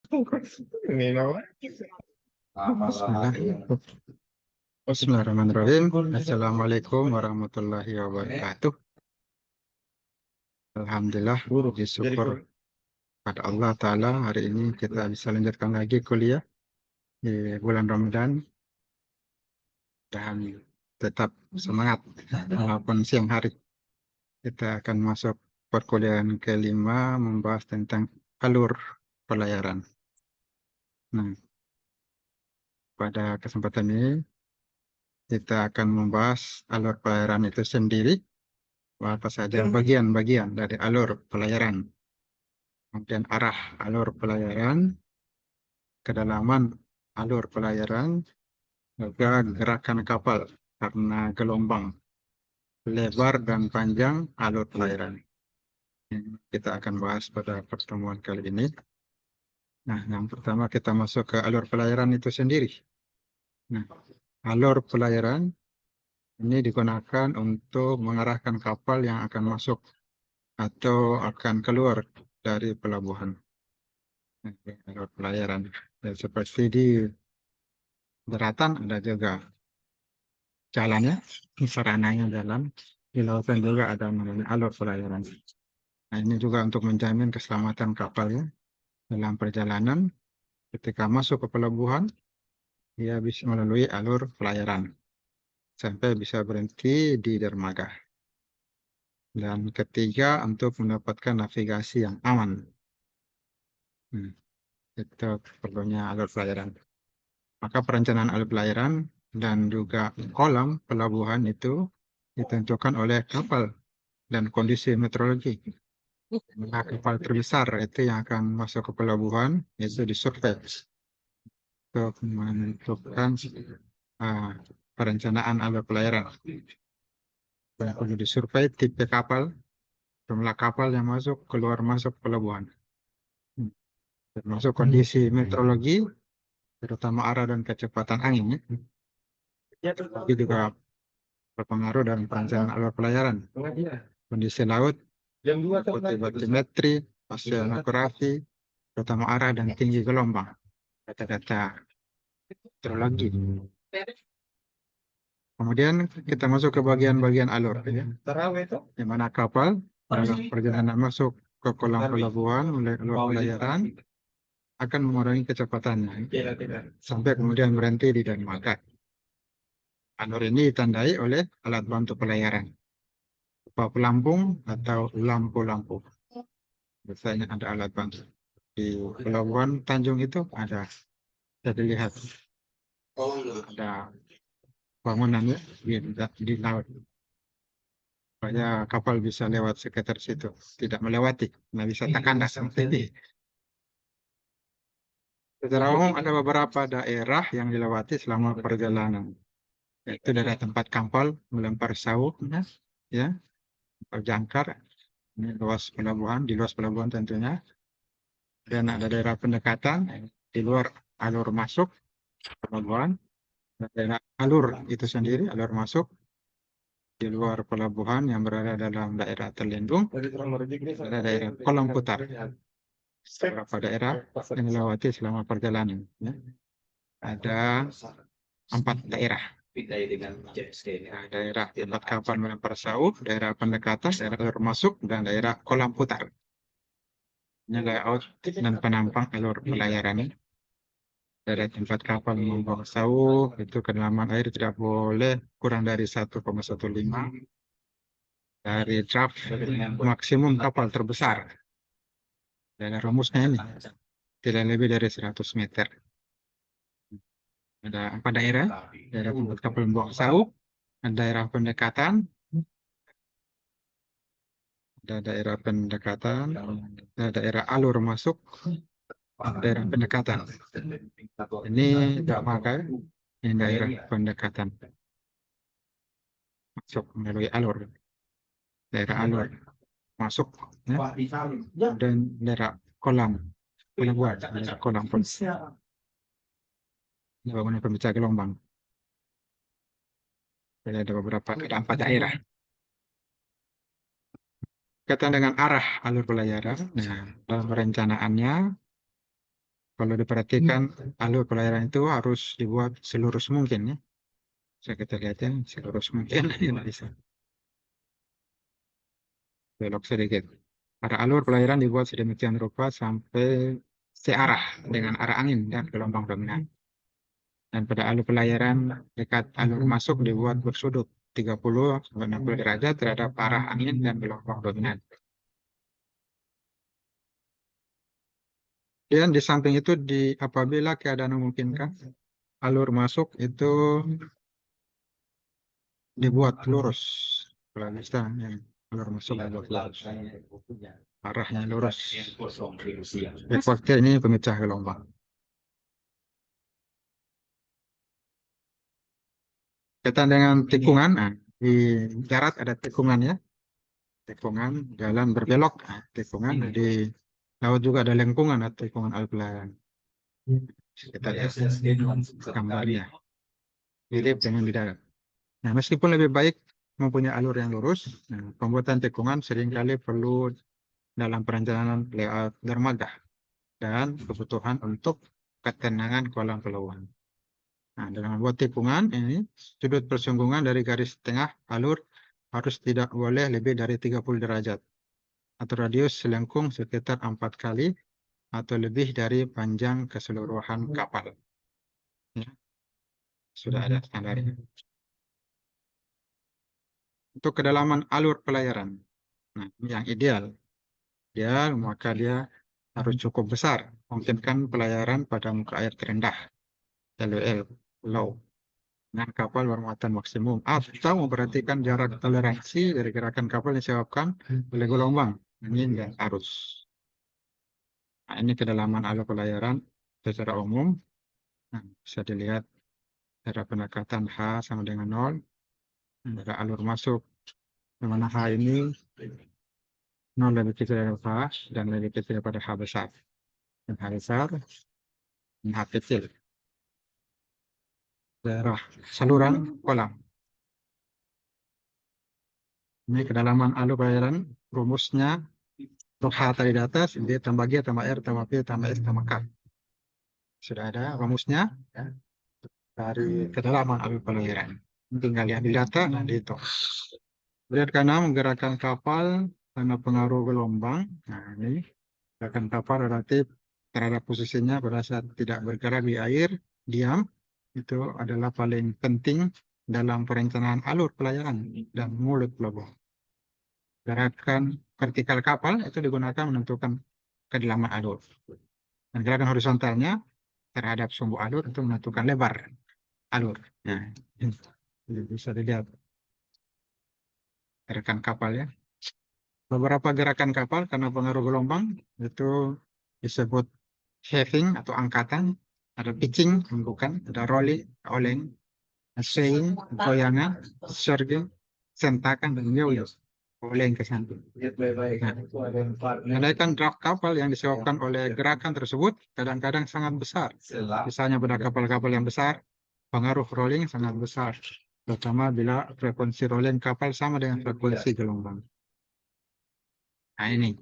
Bismillahirrahmanirrahim. Assalamualaikum warahmatullahi wabarakatuh. Alhamdulillah, puji syukur pada Allah Ta'ala, hari ini kita bisa lanjutkan lagi kuliah di bulan Ramadan dan tetap semangat walaupun siang hari. Kita akan masuk perkuliahan kelima membahas tentang alur pelayaran. Nah, pada kesempatan ini kita akan membahas alur pelayaran itu sendiri, apa saja bagian-bagian dari alur pelayaran, kemudian arah alur pelayaran, kedalaman alur pelayaran, juga gerakan kapal karena gelombang, lebar dan panjang alur pelayaran. Ini kita akan bahas pada pertemuan kali ini. Nah, yang pertama kita masuk ke alur pelayaran itu sendiri. Nah, alur pelayaran ini digunakan untuk mengarahkan kapal yang akan masuk atau akan keluar dari pelabuhan. Alur pelayaran. Dan seperti di daratan ada juga jalannya, sarananya jalan. Di lautan juga ada namanya alur pelayaran. Nah, ini juga untuk menjamin keselamatan kapalnya dalam perjalanan. Ketika masuk ke pelabuhan, dia bisa melalui alur pelayaran sampai bisa berhenti di dermaga. Dan ketiga, untuk mendapatkan navigasi yang aman. Itu perlunya alur pelayaran. Maka perencanaan alur pelayaran dan juga kolam pelabuhan itu ditentukan oleh kapal dan kondisi meteorologi. Nah, kapal terbesar itu yang akan masuk ke pelabuhan itu disurvei untuk menentukan perencanaan alur pelayaran. Dan perlu disurvei tipe kapal, jumlah kapal yang masuk keluar masuk pelabuhan, termasuk kondisi meteorologi, terutama arah dan kecepatan angin. Itu juga berpengaruh dalam perencanaan alur pelayaran. Kondisi laut, batimetri, oseanografi, terutama arah dan tinggi gelombang. Data-data meteorologi. Kemudian kita masuk ke bagian-bagian alur, di mana kapal dalam perjalanan masuk ke kolam pelabuhan oleh alur pelayaran akan mengurangi kecepatannya sampai kemudian berhenti di dermaga. Alur ini ditandai oleh alat bantu pelayaran, berupa pelampung atau lampu-lampu. Biasanya ada alat bantu. Di pelabuhan Tanjung itu ada, bisa dilihat ada bangunannya di laut, supaya kapal bisa lewat sekitar situ, tidak melewati, nggak bisa kandas seperti ini. Secara umum ada beberapa daerah yang dilewati selama perjalanan, yaitu dari tempat kapal melempar sauh, ya, jangkar, ini luas pelabuhan, di luas pelabuhan tentunya, dan ada daerah pendekatan di luar alur masuk pelabuhan, dan daerah alur itu sendiri, alur masuk di luar pelabuhan yang berada dalam daerah terlindung, ada daerah kolam putar. Beberapa daerah yang dilewati selama perjalanan, ya. Ada 4 daerah. Daerah tempat kapal melempar sauh, daerah pendekatan, daerah alur masuk, dan daerah kolam putar. Ini layout dan penampang alur pelayaran. Dari tempat kapal membawa sauh, itu kedalaman air tidak boleh kurang dari 1,15. Dari draft maksimum kapal terbesar. Dan rumusnya ini tidak lebih dari 100 meter. Ada 4 daerah, daerah tempat kapal membawa sauh, ada daerah pendekatan, ada daerah pendekatan, ada daerah alur masuk, daerah pendekatan. Ini dermaga, ini daerah pendekatan. Masuk melalui alur, daerah alur masuk, ya. Dan daerah kolam pelabuhan, daerah kolam pun. Ini bangunan pemecah gelombang. Jadi ada beberapa, ada 4 daerah. Kaitan dengan arah alur pelayaran, nah, dalam perencanaannya Kalau diperhatikan alur pelayaran itu harus dibuat selurus mungkin ya. Bisa kita lihat ya, selurus mungkin ini bisa belok sedikit. Pada alur pelayaran dibuat sedemikian rupa sampai searah dengan arah angin dan gelombang dominan. Dan pada alur pelayaran dekat alur masuk dibuat bersudut 30-60 derajat terhadap arah angin dan gelombang dominan. Dan di samping itu apabila keadaan memungkinkan, alur masuk itu dibuat lurus. Kalau bisa, ya, alur masuk dibuat lurus. Arahnya lurus. Ekwator ini pemecah gelombang. Kaitan dengan tikungan, nah, di darat ada tikungannya, tikungan jalan berbelok, nah, tikungan di laut juga ada lengkungan atau tikungan alplan. Kita lihat gambarnya, mirip dengan di darat. Nah, meskipun lebih baik mempunyai alur yang lurus, nah, pembuatan tikungan seringkali perlu dalam perencanaan layout dermaga dan kebutuhan untuk ketenangan kolam pelabuhan. Nah, dengan membuat tikungan ini, sudut persinggungan dari garis tengah alur harus tidak boleh lebih dari 30 derajat atau radius selengkung sekitar 4 kali atau lebih dari panjang keseluruhan kapal. Ya, sudah ada standarnya. Untuk kedalaman alur pelayaran, nah, yang ideal, maka dia harus cukup besar, memungkinkan pelayaran pada muka air terendah, LWL, low, dengan kapal bermuatan maksimum, atau memperhatikan jarak toleransi dari gerakan kapal yang disebabkan oleh gelombang, angin, dan arus. Nah, ini kedalaman alur pelayaran secara umum. Nah, bisa dilihat cara pendekatan H sama dengan 0. Ada alur masuk, di mana H ini 0 lebih kecil dari H dan lebih kecil daripada H besar. Dan H besar dan H kecil. Daerah saluran kolam. Ini kedalaman alur pelayaran, rumusnya untuk H tadi di atas, D tambah G tambah R tambah P tambah S tambah K. Sudah ada rumusnya ya, dari kedalaman alur pelayaran. Tinggal lihat di data dan dihitung. Lihat karena menggerakkan kapal karena pengaruh gelombang. Nah, ini gerakan kapal relatif terhadap posisinya pada saat tidak bergerak di air, diam, itu adalah paling penting dalam perencanaan alur pelayaran dan mulut pelabuhan. Gerakan vertikal kapal itu digunakan menentukan kedalaman alur. Dan gerakan horizontalnya terhadap sumbu alur itu menentukan lebar alur. Nah, ini bisa dilihat gerakan kapal ya. Beberapa gerakan kapal karena pengaruh gelombang itu disebut heaving atau angkatan, ada pitching, bukan, ada rolling, oleng, swaying, goyangan, surging, sentakan, dan yo-yo, oleng ke samping. Nah, kenaikan draft kapal yang disebabkan oleh gerakan tersebut kadang-kadang sangat besar. Misalnya pada kapal-kapal yang besar, pengaruh rolling sangat besar, terutama bila frekuensi rolling kapal sama dengan frekuensi gelombang. Nah, ini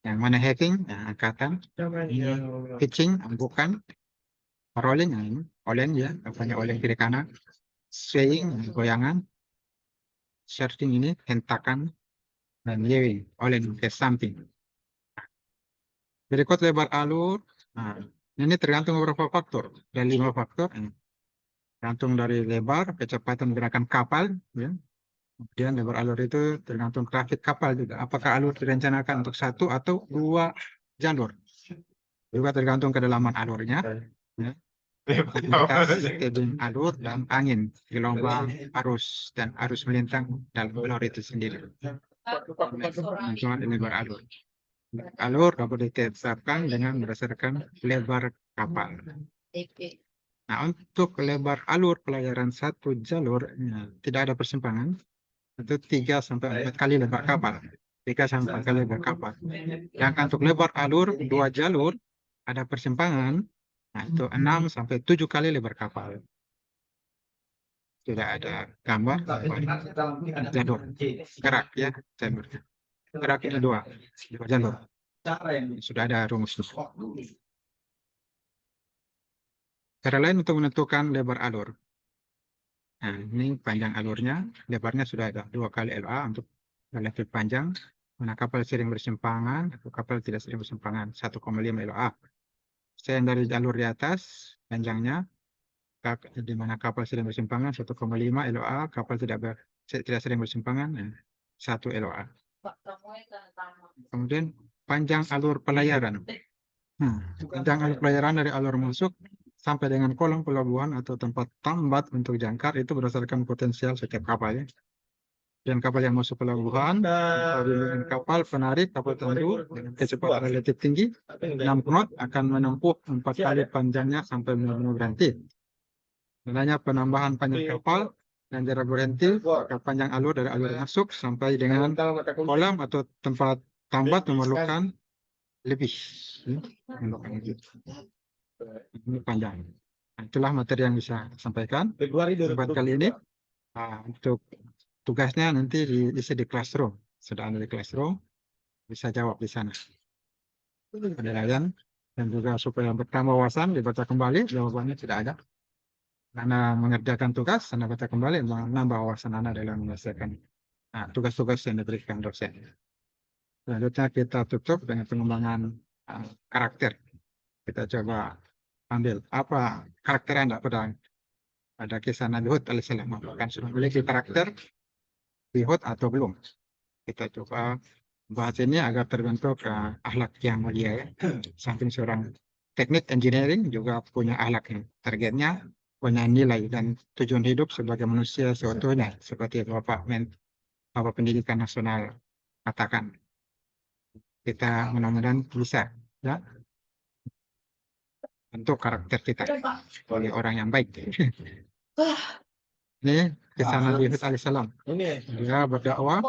yang mana heaving, yang angkatan, pitching, bukan, rolling, ini oleng ya, banyak oleng kiri kanan, swaying, goyangan, surging ini hentakan, dan yewing, oleng ke samping. Berikut lebar alur. Nah, ini tergantung beberapa faktor. Ada 5 faktor. Tergantung dari lebar, kecepatan gerakan kapal, ya. Kemudian lebar alur itu tergantung trafik kapal juga. Apakah alur direncanakan untuk 1 atau 2 jalur? Juga tergantung kedalaman alurnya, ya. Tebing alur dan angin, gelombang, arus, dan arus melintang dalam alur itu sendiri. Cuma lebar alur. Alur dapat ditetapkan dengan berdasarkan lebar kapal. Nah, untuk lebar alur pelayaran 1 jalur, ya, tidak ada persimpangan. Itu 3 sampai 4 kali lebar kapal. 3 sampai 4 kali lebar kapal. Yang untuk lebar alur 2 jalur, ada persimpangan. Nah, itu 6 sampai 7 kali lebar kapal. Tidak ada gambar, jalur. Gerak ya, jalur. Gerak ini 2 jalur. Sudah ada rumusnya. Cara lain untuk menentukan lebar alur. Nah, ini panjang alurnya, lebarnya sudah ada 2 kali LA untuk relatif panjang. Mana kapal sering bersimpangan atau kapal tidak sering bersimpangan 1,5 LA. Saya dari jalur di atas, panjangnya, di mana kapal sering bersimpangan 1,5 LA, kapal tidak sering bersimpangan 1 LA. Kemudian panjang alur pelayaran. Panjang alur pelayaran dari alur masuk sampai dengan kolam pelabuhan atau tempat tambat untuk jangkar itu berdasarkan potensial setiap kapal ya. Dan kapal yang masuk pelabuhan, bimbingan kapal penarik kapal tandu dengan kecepatan relatif tinggi 6 knot akan menempuh 4 kali panjangnya sampai benar-benar berhenti. Adanya penambahan panjang kapal dan jarak berhenti, maka panjang alur dari alur masuk sampai dengan kolam atau tempat tambat memerlukan lebih. Ini panjang. Nah, itulah materi yang bisa disampaikan buat kali ini. Untuk tugasnya nanti diisi di classroom. Sudah ada di classroom, bisa jawab di sana. Penilaian dan juga supaya bertambah wawasan dibaca kembali, jawabannya tidak ada. Anda mengerjakan tugas, Anda baca kembali, menambah wawasan Anda dalam menyelesaikan tugas-tugas yang diberikan dosen. Selanjutnya kita tutup dengan pengembangan karakter. Kita coba ambil apa karakter Anda pada kisah Nabi Hud alaihissalam. Apakah sudah memiliki karakter Nabi Hud atau belum? Kita coba bahas ini agar terbentuk akhlak yang mulia ya. Samping seorang teknik engineering juga punya akhlak yang targetnya punya nilai dan tujuan hidup sebagai manusia seutuhnya seperti Bapak Pendidikan Nasional katakan. Kita mudah-mudahan bisa ya bentuk karakter kita sebagai orang yang baik. Ini kisah Nabi Hud alaihissalam. Dia berdakwah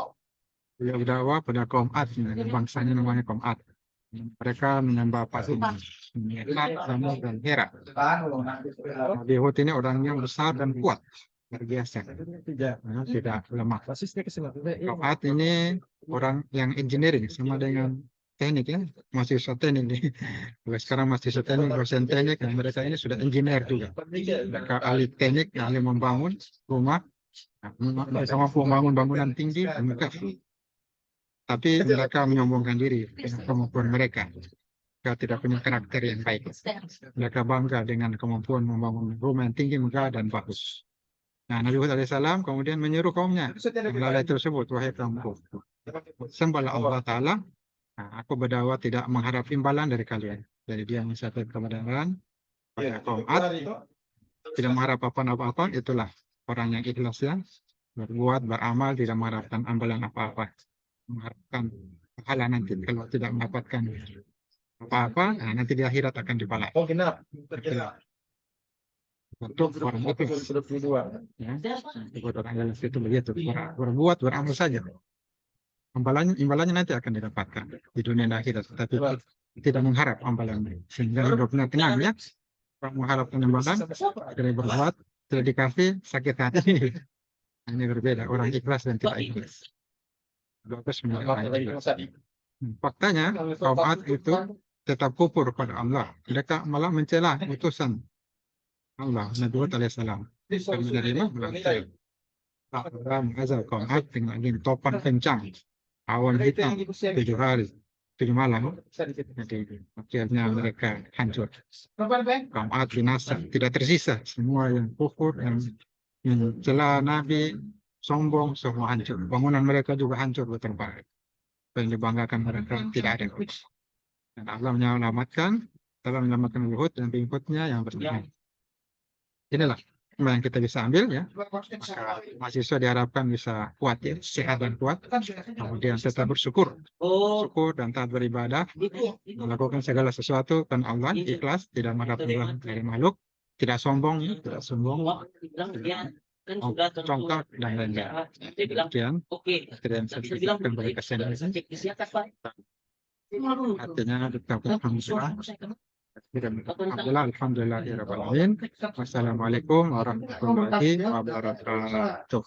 pada kaum Ad, bangsanya namanya kaum Ad. Mereka menyembah patung Samud dan Hera. Nabi Hud ini orang yang besar dan kuat, luar biasa, tidak lemah. Kaum Ad ini orang yang engineering sama dengan teknik ya, mahasiswa teknik nih. Sekarang mahasiswa teknik, dosen teknik, dan mereka ini sudah engineer juga. Mereka ahli teknik, ahli membangun rumah, mereka mampu membangun bangunan tinggi dan megah. Tapi mereka menyombongkan diri dengan kemampuan mereka. Mereka tidak punya karakter yang baik. Mereka bangga dengan kemampuan membangun rumah yang tinggi, megah, dan bagus. Nah, Nabi Hud alaihissalam kemudian menyuruh kaumnya melalui tersebut, wahai kaumku, sembahlah Allah Ta'ala. Nah, aku berdakwah tidak mengharap imbalan dari kalian. Jadi dia mencapai kebenaran pada kaum Ad, tidak mengharap apa-apa, itulah orang yang ikhlas ya, berbuat, beramal, tidak mengharapkan imbalan apa-apa, mengharapkan pahala nanti kalau tidak mendapatkan apa-apa, nanti di akhirat akan dibalas. Untuk orang ikhlas, ya, buat orang ikhlas itu begitu, berbuat, beramal saja. Imbalannya nanti akan didapatkan di dunia dan akhirat, tapi tidak mengharap imbalan sehingga hidupnya tenang ya. Orang mengharapkan imbalan, tidak berbuat, tidak dikasih, sakit hati. Ini berbeda, orang ikhlas dan tidak ikhlas. Faktanya kaum Ad itu tetap kufur pada Allah. Mereka malah mencela utusan Allah, Nabi Hud alaihissalam, dan menerima balasan. Allah mengazab kaum Ad dengan angin topan kencang, awan hitam 7 hari 7 malam. Jadi akhirnya mereka hancur. Kaum Ad binasa, tidak tersisa. Semua yang kufur, yang mencela Nabi, sombong, semua hancur. Bangunan mereka juga hancur berterbangan. Yang dibanggakan mereka tidak ada. Dan Allah menyelamatkan Nabi Hud dan pengikutnya yang beriman. Inilah yang kita bisa ambil ya. Maka mahasiswa diharapkan bisa kuat ya, sehat dan kuat. Kemudian tetap bersyukur dan taat beribadah, melakukan segala sesuatu dan Allah, ikhlas, tidak mengharap imbalan dari makhluk, tidak sombong, congkak dan lain-lain. Demikian yang saya berikan bagi kesehatan. Artinya kita Alhamdulillahirrahmanirrahim. Wassalamualaikum warahmatullahi wabarakatuh.